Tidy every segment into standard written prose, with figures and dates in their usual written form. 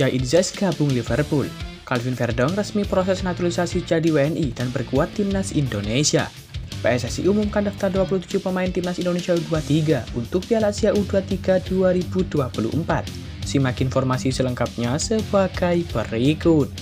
Zahid Zes gabung Liverpool. Calvin Verdong resmi proses naturalisasi jadi WNI dan berkuat timnas Indonesia. PSSI umumkan daftar 27 pemain timnas Indonesia U23 untuk Piala Asia U23 2024. Simak informasi selengkapnya sebagai berikut.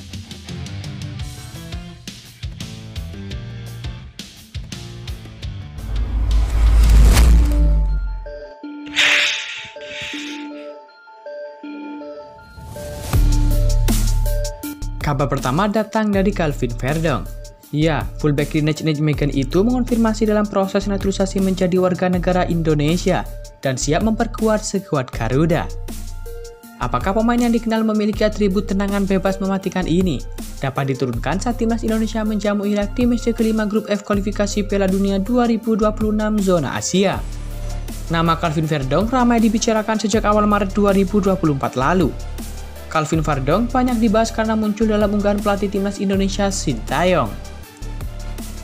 Kabar pertama datang dari Calvin Verdong. Ya, fullback Rijn Nijmegen itu mengonfirmasi dalam proses naturalisasi menjadi warga negara Indonesia dan siap memperkuat skuad Garuda. Apakah pemain yang dikenal memiliki atribut tendangan bebas mematikan ini dapat diturunkan saat timnas Indonesia menjamu Irak di match kelima grup F kualifikasi Piala Dunia 2026 zona Asia? Nama Calvin Verdong ramai dibicarakan sejak awal Maret 2024 lalu. Calvin Verdong banyak dibahas karena muncul dalam unggahan pelatih timnas Indonesia Sintayong.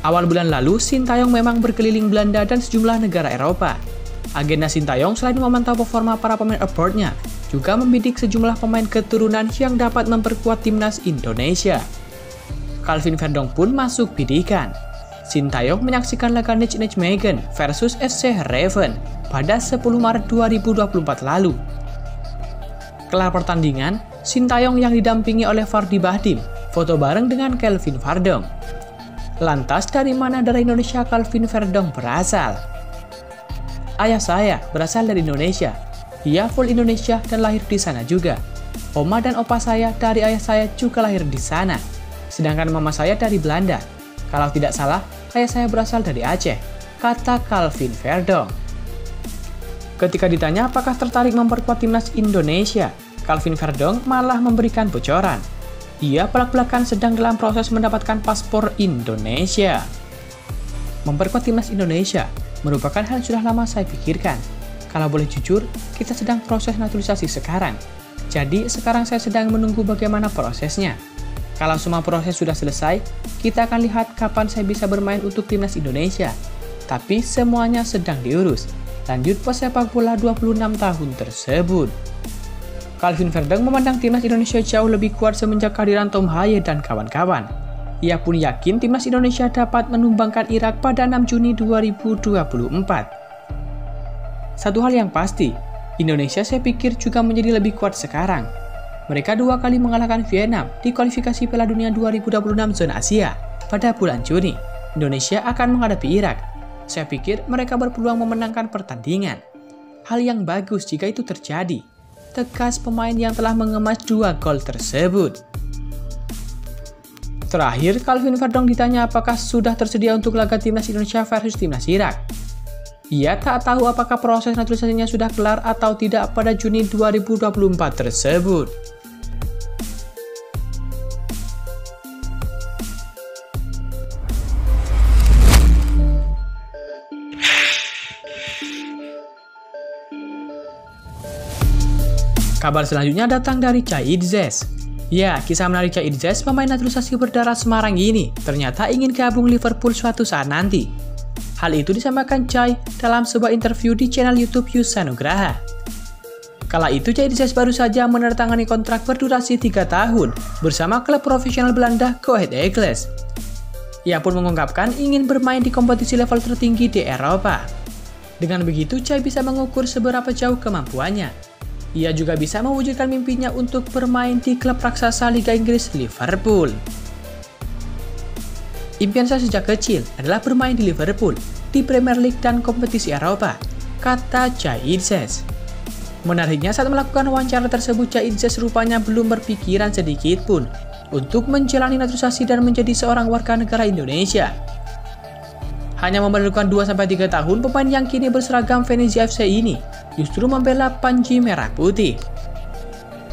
Awal bulan lalu, Sintayong memang berkeliling Belanda dan sejumlah negara Eropa. Agenda Sintayong selain memantau performa para pemain aboard-nya, juga membidik sejumlah pemain keturunan yang dapat memperkuat timnas Indonesia. Calvin Verdong pun masuk bidikan. Sintayong menyaksikan laga Nijmegen versus FC Heerenveen pada 10 Maret 2024 lalu. Kelar pertandingan, Sintayong yang didampingi oleh Fardy Bahdim foto bareng dengan Calvin Verdong. Lantas dari mana darah Indonesia Calvin Verdong berasal? Ayah saya berasal dari Indonesia. Ia full Indonesia dan lahir di sana juga. Oma dan opa saya dari ayah saya juga lahir di sana. Sedangkan mama saya dari Belanda. Kalau tidak salah, ayah saya berasal dari Aceh, kata Calvin Verdong. Ketika ditanya apakah tertarik memperkuat timnas Indonesia, Calvin Verdong malah memberikan bocoran. Ia belak-belakan sedang dalam proses mendapatkan paspor Indonesia. Memperkuat timnas Indonesia merupakan hal yang sudah lama saya pikirkan. Kalau boleh jujur, kita sedang proses naturalisasi sekarang. Jadi sekarang saya sedang menunggu bagaimana prosesnya. Kalau semua proses sudah selesai, kita akan lihat kapan saya bisa bermain untuk timnas Indonesia. Tapi semuanya sedang diurus. Lanjut pesepak bola 26 tahun tersebut. Calvin Verdong memandang timnas Indonesia jauh lebih kuat semenjak kehadiran Tom Haye dan kawan-kawan. Ia pun yakin timnas Indonesia dapat menumbangkan Irak pada 6 Juni 2024. Satu hal yang pasti, Indonesia saya pikir juga menjadi lebih kuat sekarang. Mereka 2 kali mengalahkan Vietnam di kualifikasi Piala Dunia 2026 zona Asia pada bulan Juni. Indonesia akan menghadapi Irak. Saya pikir mereka berpeluang memenangkan pertandingan. Hal yang bagus jika itu terjadi, tegas pemain yang telah mengemas 2 gol tersebut. Terakhir, Calvin Verdong ditanya apakah sudah tersedia untuk laga timnas Indonesia versus timnas Irak. Ia tak tahu apakah proses naturalisasinya sudah kelar atau tidak pada Juni 2024 tersebut. Kabar selanjutnya datang dari Zahid Zes. Ya, kisah menarik Zahid Zes, pemain naturalisasi berdarah Semarang ini, ternyata ingin gabung Liverpool suatu saat nanti. Hal itu disampaikan Zai dalam sebuah interview di channel YouTube Yusa Nugraha. Kala itu Zahid Zes baru saja menandatangani kontrak berdurasi 3 tahun bersama klub profesional Belanda Go Ahead Eagles. Ia pun mengungkapkan ingin bermain di kompetisi level tertinggi di Eropa. Dengan begitu, Zai bisa mengukur seberapa jauh kemampuannya. Ia juga bisa mewujudkan mimpinya untuk bermain di klub raksasa Liga Inggris Liverpool. Impian saya sejak kecil adalah bermain di Liverpool, di Premier League dan kompetisi Eropa, kata Zahid Zes. Menariknya saat melakukan wawancara tersebut, Zahid Zes rupanya belum berpikiran sedikit pun untuk menjalani naturalisasi dan menjadi seorang warga negara Indonesia. Hanya memerlukan 2-3 tahun, pemain yang kini berseragam Venezia FC ini justru membela Panji Merah Putih.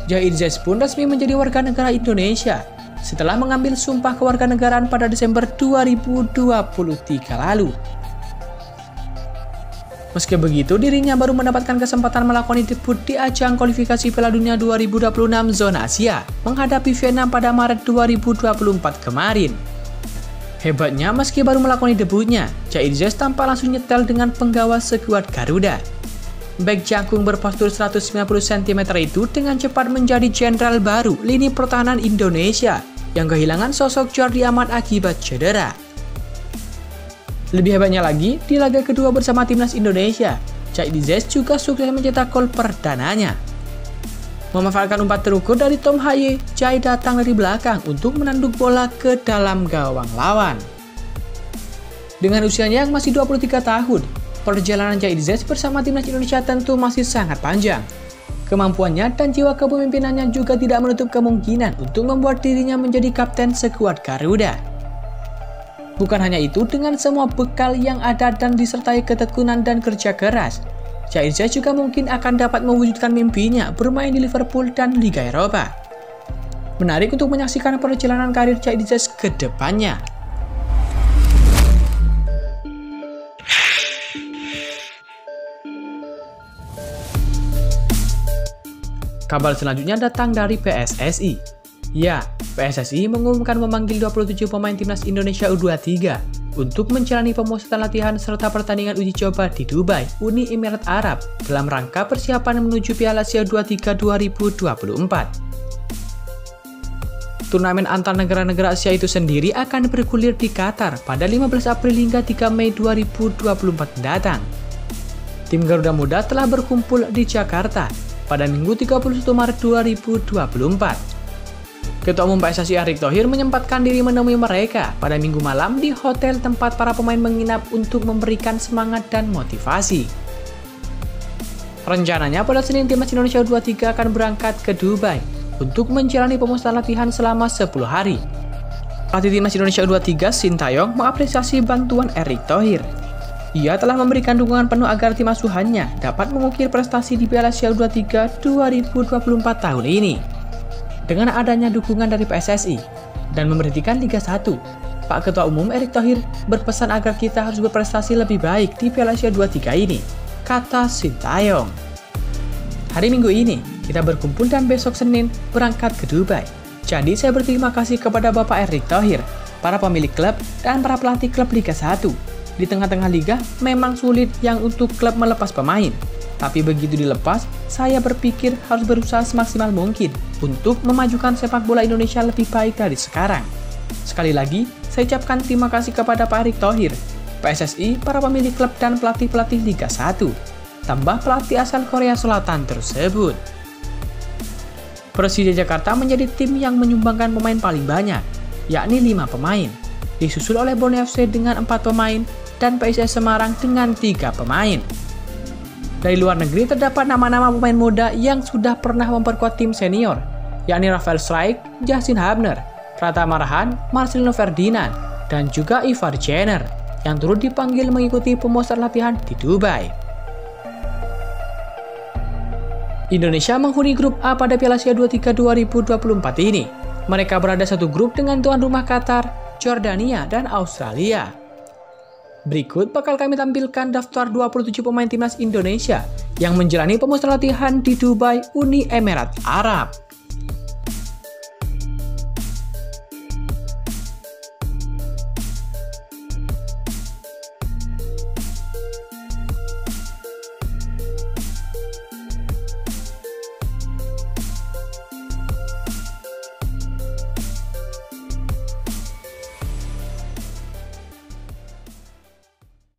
Zahid Zes pun resmi menjadi warga negara Indonesia setelah mengambil sumpah kewarganegaraan pada Desember 2023 lalu. Meski begitu, dirinya baru mendapatkan kesempatan melakoni debut di ajang kualifikasi Piala Dunia 2026 zona Asia menghadapi Vietnam pada Maret 2024 kemarin. Hebatnya, meski baru melakoni debutnya, Zahid Zes tampak langsung nyetel dengan penggawa skuad Garuda. Bek jangkung berpostur 190 cm itu dengan cepat menjadi jenderal baru lini pertahanan Indonesia yang kehilangan sosok Jordi Amat akibat cedera. Lebih hebatnya lagi, di laga kedua bersama timnas Indonesia, Chai Izek juga sukses mencetak gol perdananya. Memanfaatkan umpan terukur dari Tom Haye, Chai datang dari belakang untuk menanduk bola ke dalam gawang lawan. Dengan usianya yang masih 23 tahun, perjalanan Chai Izek bersama timnas Indonesia tentu masih sangat panjang. Kemampuannya dan jiwa kepemimpinannya juga tidak menutup kemungkinan untuk membuat dirinya menjadi kapten skuad Garuda. Bukan hanya itu, dengan semua bekal yang ada dan disertai ketekunan dan kerja keras, Chai Izek juga mungkin akan dapat mewujudkan mimpinya bermain di Liverpool dan Liga Eropa. Menarik untuk menyaksikan perjalanan karir Chai Izek ke depannya. Kabar selanjutnya datang dari PSSI. Ya, PSSI mengumumkan memanggil 27 pemain timnas Indonesia U23 untuk menjalani pemusatan latihan serta pertandingan uji coba di Dubai, Uni Emirat Arab dalam rangka persiapan menuju Piala Asia U23 2024. Turnamen antar negara-negara Asia itu sendiri akan bergulir di Qatar pada 15 April hingga 3 Mei 2024 mendatang. Tim Garuda Muda telah berkumpul di Jakarta pada Minggu 31 Maret 2024. Ketua Umum PSSI Erick Thohir menyempatkan diri menemui mereka pada Minggu malam di hotel tempat para pemain menginap untuk memberikan semangat dan motivasi. Rencananya pada Senin timnas Indonesia U23 akan berangkat ke Dubai untuk menjalani pemusatan latihan selama 10 hari. Pelatih timnas Indonesia U23 Sintayong mengapresiasi bantuan Erick Thohir. Ia telah memberikan dukungan penuh agar tim asuhannya dapat mengukir prestasi di Piala Asia U23 2024 tahun ini. Dengan adanya dukungan dari PSSI dan memberhentikan Liga 1, Pak Ketua Umum Erick Thohir berpesan agar kita harus berprestasi lebih baik di Piala Asia U23 ini, kata Sintayong. Hari Minggu ini, kita berkumpul dan besok Senin berangkat ke Dubai. Jadi saya berterima kasih kepada Bapak Erick Thohir, para pemilik klub, dan para pelatih klub Liga 1. Di tengah-tengah liga memang sulit yang untuk klub melepas pemain. Tapi begitu dilepas, saya berpikir harus berusaha semaksimal mungkin untuk memajukan sepak bola Indonesia lebih baik dari sekarang. Sekali lagi, saya ucapkan terima kasih kepada Pak Erick Thohir, PSSI, para pemilik klub dan pelatih-pelatih Liga 1, tambah pelatih asal Korea Selatan tersebut. Persija Jakarta menjadi tim yang menyumbangkan pemain paling banyak, yakni 5 pemain, disusul oleh Borneo FC dengan 4 pemain, dan PSIS Semarang dengan 3 pemain. Dari luar negeri terdapat nama-nama pemain muda yang sudah pernah memperkuat tim senior, yakni Rafael Struijk, Justin Hubner, Pratama Arhan, Marcelino Ferdinand, dan juga Ivar Jenner yang turut dipanggil mengikuti pemusatan latihan di Dubai. Indonesia menghuni grup A pada Piala Asia U23 2024 ini. Mereka berada satu grup dengan tuan rumah Qatar, Jordania, dan Australia. Berikut bakal kami tampilkan daftar 27 pemain timnas Indonesia yang menjalani pemusatan latihan di Dubai, Uni Emirat Arab.